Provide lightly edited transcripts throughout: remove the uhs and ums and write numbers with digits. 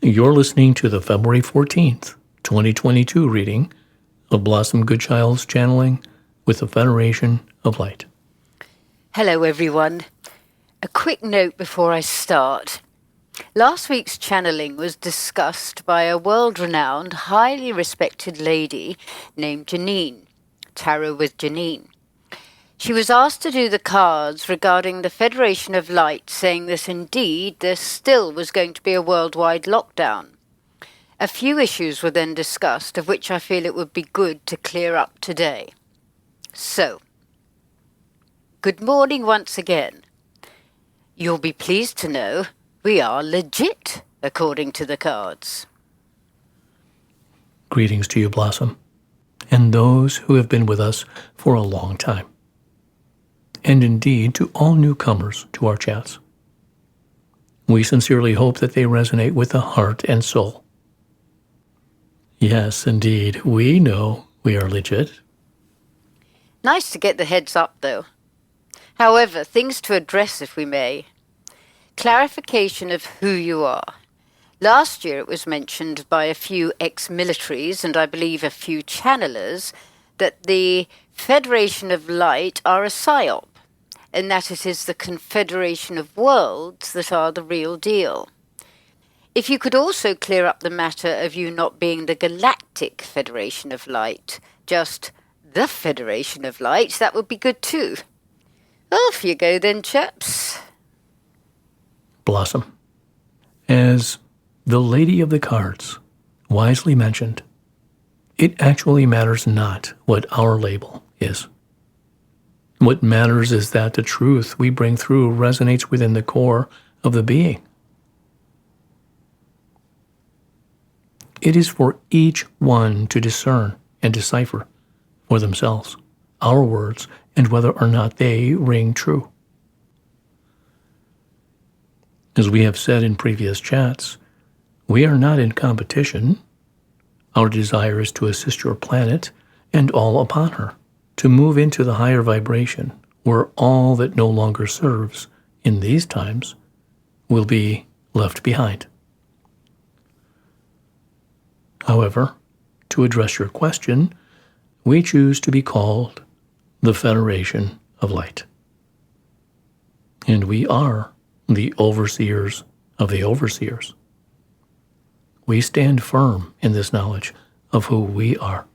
You're listening to the February 14th, 2022 reading of Blossom Goodchild's channeling with the Federation of Light. Hello everyone. A quick note before I start. Last week's channeling was discussed by a world-renowned, highly respected lady named Janine, Tarot with Janine. She was asked to do the cards regarding the Federation of Light, saying that indeed there still was going to be a worldwide lockdown. A few issues were then discussed, of which I feel it would be good to clear up today. So, good morning once again. You'll be pleased to know we are legit, according to the cards. Greetings to you, Blossom, and those who have been with us for a long time. And indeed to all newcomers to our chats. We sincerely hope that they resonate with the heart and soul. Yes, indeed, we know we are legit. Nice to get the heads up, though. However, things to address, if we may. Clarification of who you are. Last year it was mentioned by a few ex-militaries and I believe a few channelers that the Federation of Light are a psyop, and that it is the Confederation of Worlds that are the real deal. If you could also clear up the matter of you not being the Galactic Federation of Light, just the Federation of Light, that would be good too. Off you go then, chaps. Blossom, as the Lady of the Cards wisely mentioned, it actually matters not what our label is. What matters is that the truth we bring through resonates within the core of the being. It is for each one to discern and decipher for themselves our words and whether or not they ring true. As we have said in previous chats, we are not in competition. Our desire is to assist your planet and all upon her to move into the higher vibration where all that no longer serves in these times will be left behind. However, to address your question, we choose to be called the Federation of Light. And we are the overseers of the overseers. We stand firm in this knowledge of who we are.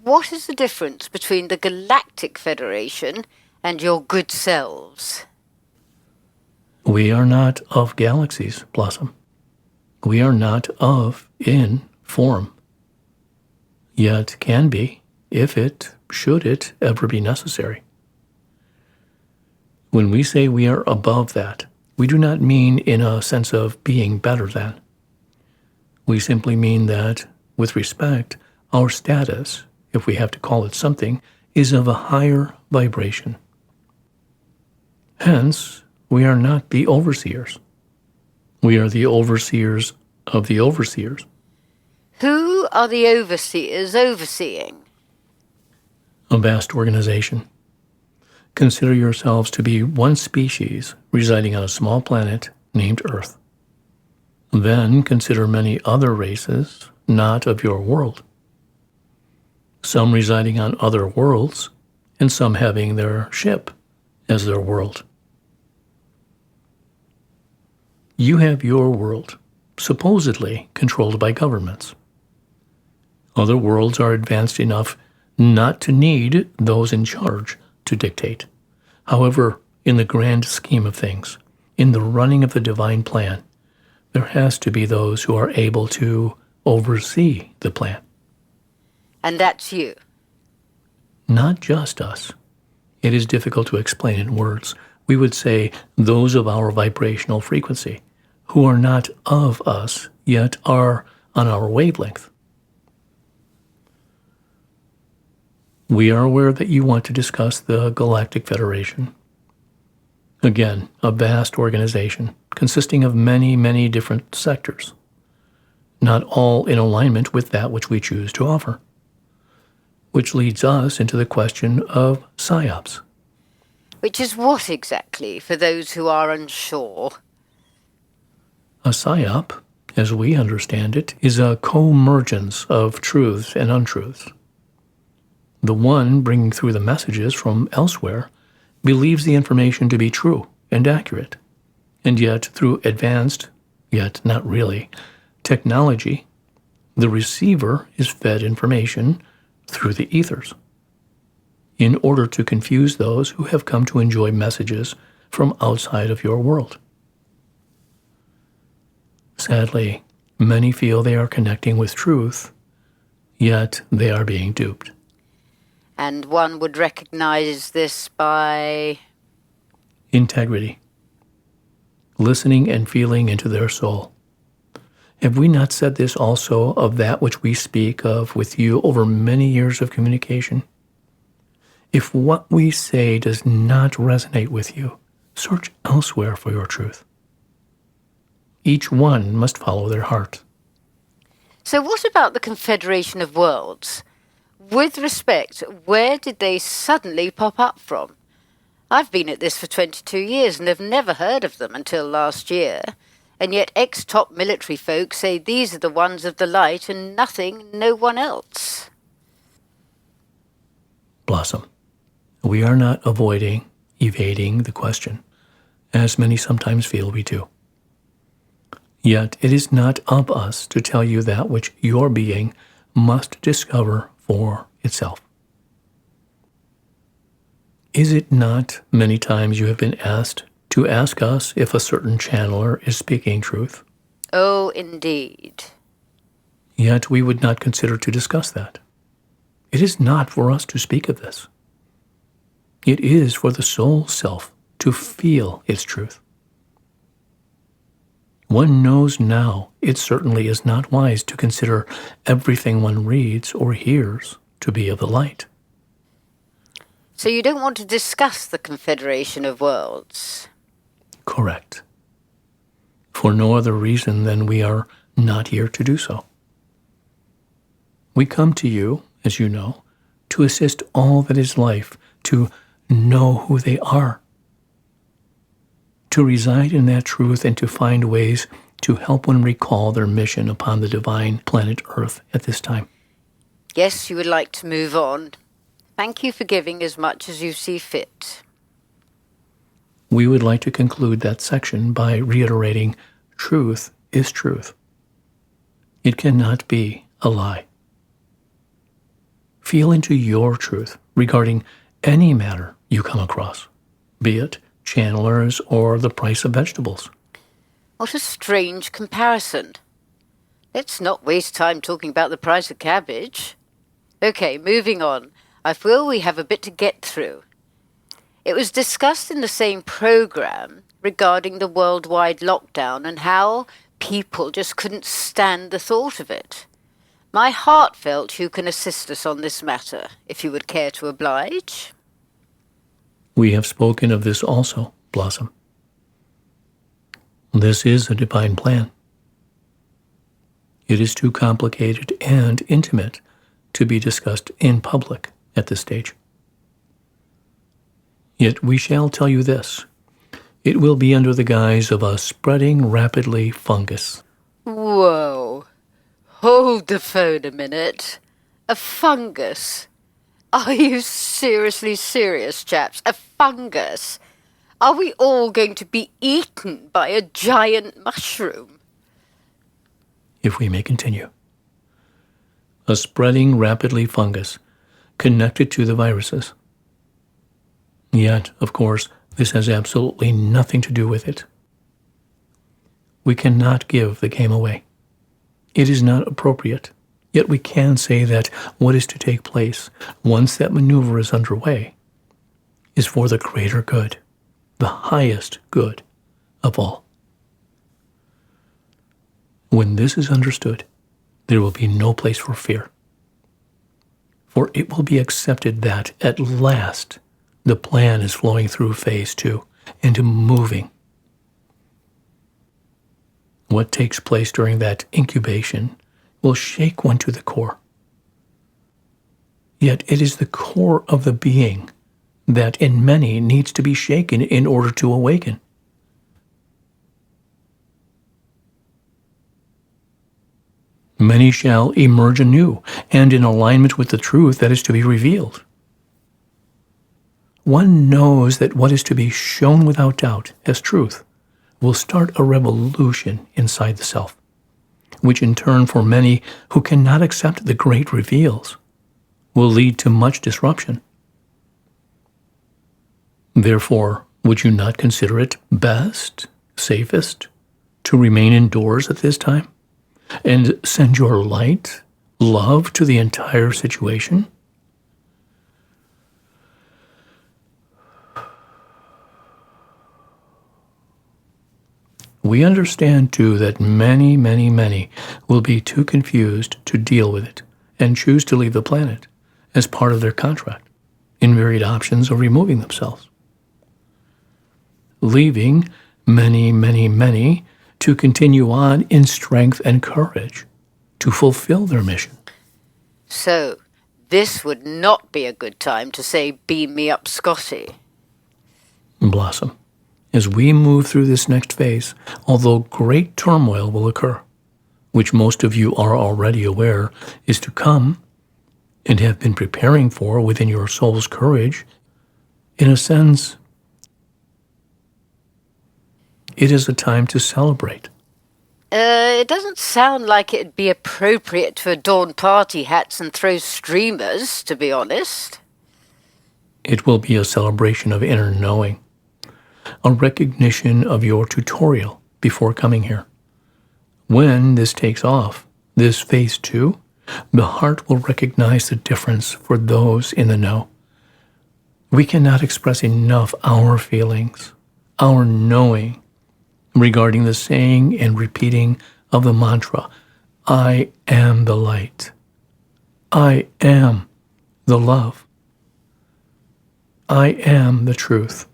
What is the difference between the Galactic Federation and your good selves? We are not of galaxies, Blossom. We are not of in form. Yet can be, if it, should it ever be necessary. When we say we are above that, we do not mean in a sense of being better than. We simply mean that, with respect, our status, if we have to call it something, is of a higher vibration. Hence, we are not the overseers. We are the overseers of the overseers. Who are the overseers overseeing? A vast organization. Consider yourselves to be one species residing on a small planet named Earth. Then consider many other races not of your world. Some residing on other worlds, and some having their ship as their world. You have your world, supposedly controlled by governments. Other worlds are advanced enough not to need those in charge to dictate. However, in the grand scheme of things, in the running of the divine plan, there has to be those who are able to oversee the plan. And that's you. Not just us. It is difficult to explain in words. We would say those of our vibrational frequency, who are not of us, yet are on our wavelength. We are aware that you want to discuss the Galactic Federation. Again, a vast organization consisting of many, many different sectors, not all in alignment with that which we choose to offer. Which leads us into the question of psyops. Which is what exactly, for those who are unsure? A psyop, as we understand it, is a co-emergence of truths and untruths. The one bringing through the messages from elsewhere believes the information to be true and accurate, and yet through advanced, yet not really, technology, the receiver is fed information through the ethers in order to confuse those who have come to enjoy messages from outside of your world. Sadly, many feel they are connecting with truth, yet they are being duped. And one would recognize this by Integrity. Listening and feeling into their soul. Have we not said this also of that which we speak of with you over many years of communication? If what we say does not resonate with you, search elsewhere for your truth. Each one must follow their heart. So what about the Confederation of Worlds? With respect, where did they suddenly pop up from? I've been at this for 22 years and have never heard of them until last year, and yet ex-top military folk say these are the ones of the light and nothing, no one else. Blossom, we are not evading the question, as many sometimes feel we do. Yet it is not of us to tell you that which your being must discover for itself. Is it not many times you have been asked to ask us if a certain channeler is speaking truth? Oh, indeed. Yet we would not consider to discuss that. It is not for us to speak of this. It is for the soul self to feel its truth. One knows now it certainly is not wise to consider everything one reads or hears to be of the light. So you don't want to discuss the Confederation of Worlds? Correct. For no other reason than we are not here to do so. We come to you, as you know, to assist all that is life to know who they are, to reside in that truth and to find ways to help one recall their mission upon the divine planet Earth at this time. Yes, you would like to move on. Thank you for giving as much as you see fit. We would like to conclude that section by reiterating truth is truth. It cannot be a lie. Feel into your truth regarding any matter you come across, be it channelers or the price of vegetables. What a strange comparison. Let's not waste time talking about the price of cabbage. Okay, moving on. I feel we have a bit to get through. It was discussed in the same program regarding the worldwide lockdown and how people just couldn't stand the thought of it. My heart felt you can assist us on this matter, if you would care to oblige. We have spoken of this also, Blossom. This is a divine plan. It is too complicated and intimate to be discussed in public at this stage. Yet we shall tell you this. It will be under the guise of a spreading rapidly fungus. Whoa. Hold the phone a minute. A fungus? Are you seriously serious, chaps? A fungus? Are we all going to be eaten by a giant mushroom? If we may continue. A spreading rapidly fungus connected to the viruses. Yet, of course, this has absolutely nothing to do with it. We cannot give the game away. It is not appropriate. Yet we can say that what is to take place once that maneuver is underway is for the greater good, the highest good of all. When this is understood, there will be no place for fear. For it will be accepted that, at last, the plan is flowing through phase 2 and moving. What takes place during that incubation will shake one to the core. Yet it is the core of the being that in many needs to be shaken in order to awaken. Many shall emerge anew and in alignment with the truth that is to be revealed. One knows that what is to be shown without doubt as truth will start a revolution inside the self, which in turn for many who cannot accept the great reveals will lead to much disruption. Therefore, would you not consider it best, safest, to remain indoors at this time and send your light, love to the entire situation? We understand, too, that many, many, many will be too confused to deal with it and choose to leave the planet as part of their contract in myriad options of removing themselves. Leaving many, many, many to continue on in strength and courage to fulfill their mission. So, this would not be a good time to say, beam me up, Scotty. Blossom, as we move through this next phase, although great turmoil will occur, which most of you are already aware is to come and have been preparing for within your soul's courage, in a sense, it is a time to celebrate. It doesn't sound like it'd be appropriate to adorn party hats and throw streamers, to be honest. It will be a celebration of inner knowing, a recognition of your tutorial before coming here. When this takes off, this phase 2, the heart will recognize the difference for those in the know. We cannot express enough our feelings, our knowing, regarding the saying and repeating of the mantra, I am the light. I am the love. I am the truth.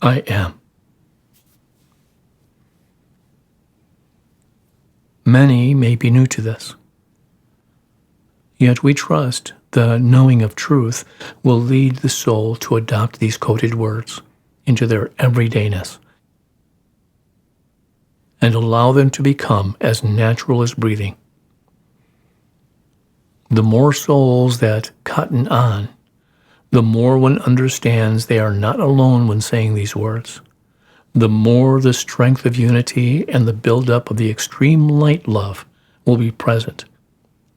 I am. Many may be new to this. Yet we trust the knowing of truth will lead the soul to adopt these coded words into their everydayness and allow them to become as natural as breathing. The more souls that cotton on, the more one understands they are not alone when saying these words, the more the strength of unity and the buildup of the extreme light love will be present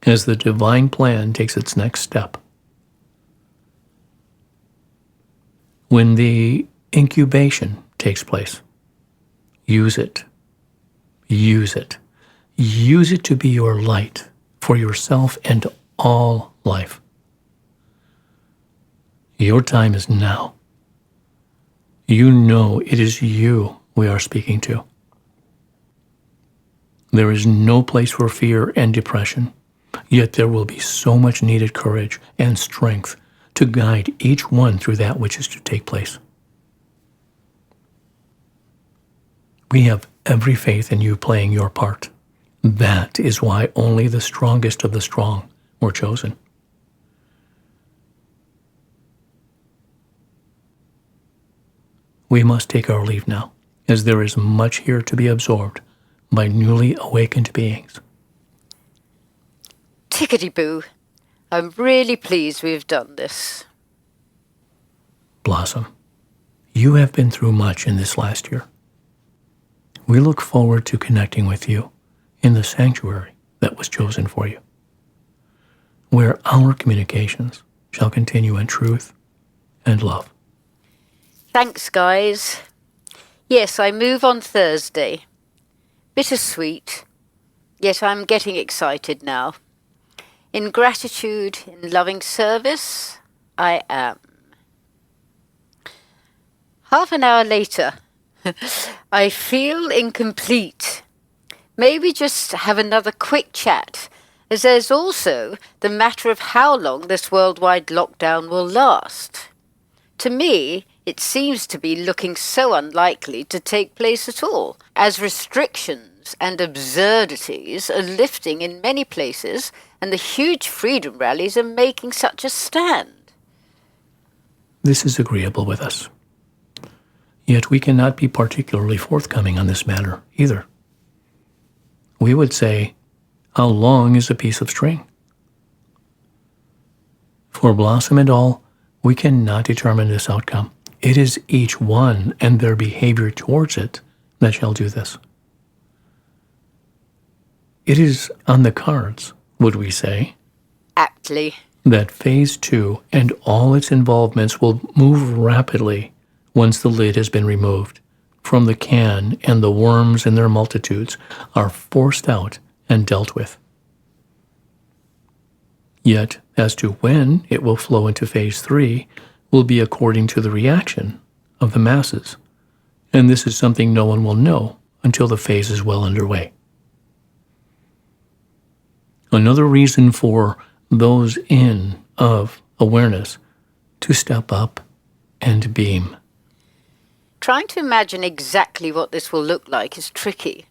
as the divine plan takes its next step. When the incubation takes place, use it. Use it. Use it to be your light for yourself and all life. Your time is now. You know it is you we are speaking to. There is no place for fear and depression, yet there will be so much needed courage and strength to guide each one through that which is to take place. We have every faith in you playing your part. That is why only the strongest of the strong were chosen. We must take our leave now, as there is much here to be absorbed by newly awakened beings. Tickety-boo. I'm really pleased we've done this. Blossom, you have been through much in this last year. We look forward to connecting with you in the sanctuary that was chosen for you, where our communications shall continue in truth and love. Thanks, guys. Yes, I move on Thursday. Bittersweet, yet I'm getting excited now. In gratitude, in loving service, I am. Half an hour later, I feel incomplete. Maybe just have another quick chat, as there's also the matter of how long this worldwide lockdown will last. To me, it seems to be looking so unlikely to take place at all, as restrictions and absurdities are lifting in many places and the huge freedom rallies are making such a stand. This is agreeable with us. Yet we cannot be particularly forthcoming on this matter either. We would say, How long is a piece of string? For Blossom and all, we cannot determine this outcome. It is each one and their behavior towards it that shall do this. It is on the cards, would we say, Aptly. that Phase 2 and all its involvements will move rapidly once the lid has been removed from the can and the worms in their multitudes are forced out and dealt with. Yet, as to when it will flow into Phase 3 will be according to the reaction of the masses, and this is something no one will know until the phase is well underway. Another reason for those in of awareness to step up and beam. Trying to imagine exactly what this will look like is tricky.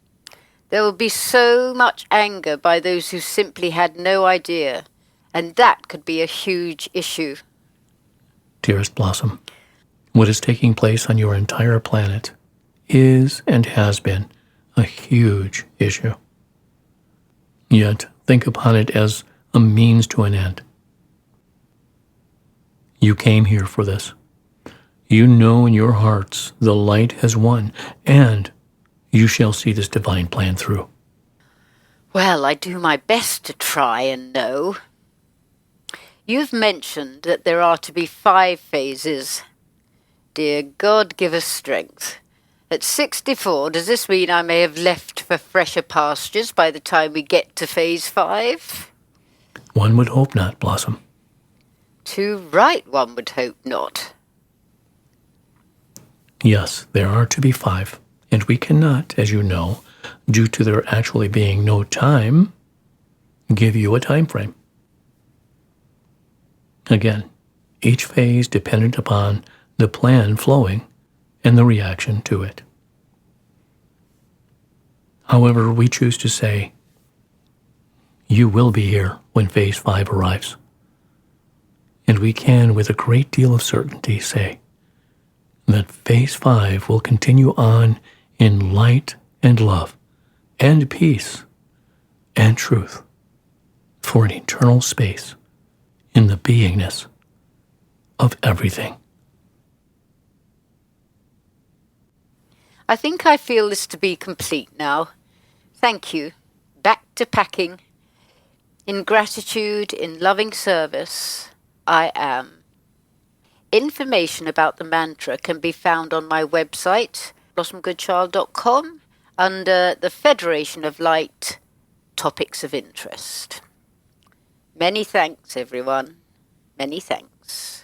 There will be so much anger by those who simply had no idea, and that could be a huge issue. Dearest Blossom, what is taking place on your entire planet is and has been a huge issue. Yet, think upon it as a means to an end. You came here for this. You know in your hearts the light has won, and you shall see this divine plan through. Well, I do my best to try and know. You've mentioned that there are to be 5 phases. Dear God, give us strength. At 64, does this mean I may have left for fresher pastures by the time we get to Phase 5? One would hope not, Blossom. Too right, one would hope not. Yes, there are to be 5, and we cannot, as you know, due to there actually being no time, give you a time frame. Again, each phase dependent upon the plan flowing and the reaction to it. However, we choose to say, you will be here when Phase 5 arrives. And we can, with a great deal of certainty, say that Phase 5 will continue on in light and love and peace and truth for an eternal space in the beingness of everything. I think I feel this to be complete now. Thank you. Back to packing. In gratitude, in loving service, I am. Information about the mantra can be found on my website, blossomgoodchild.com, under the Federation of Light Topics of Interest. Many thanks, everyone. Many thanks.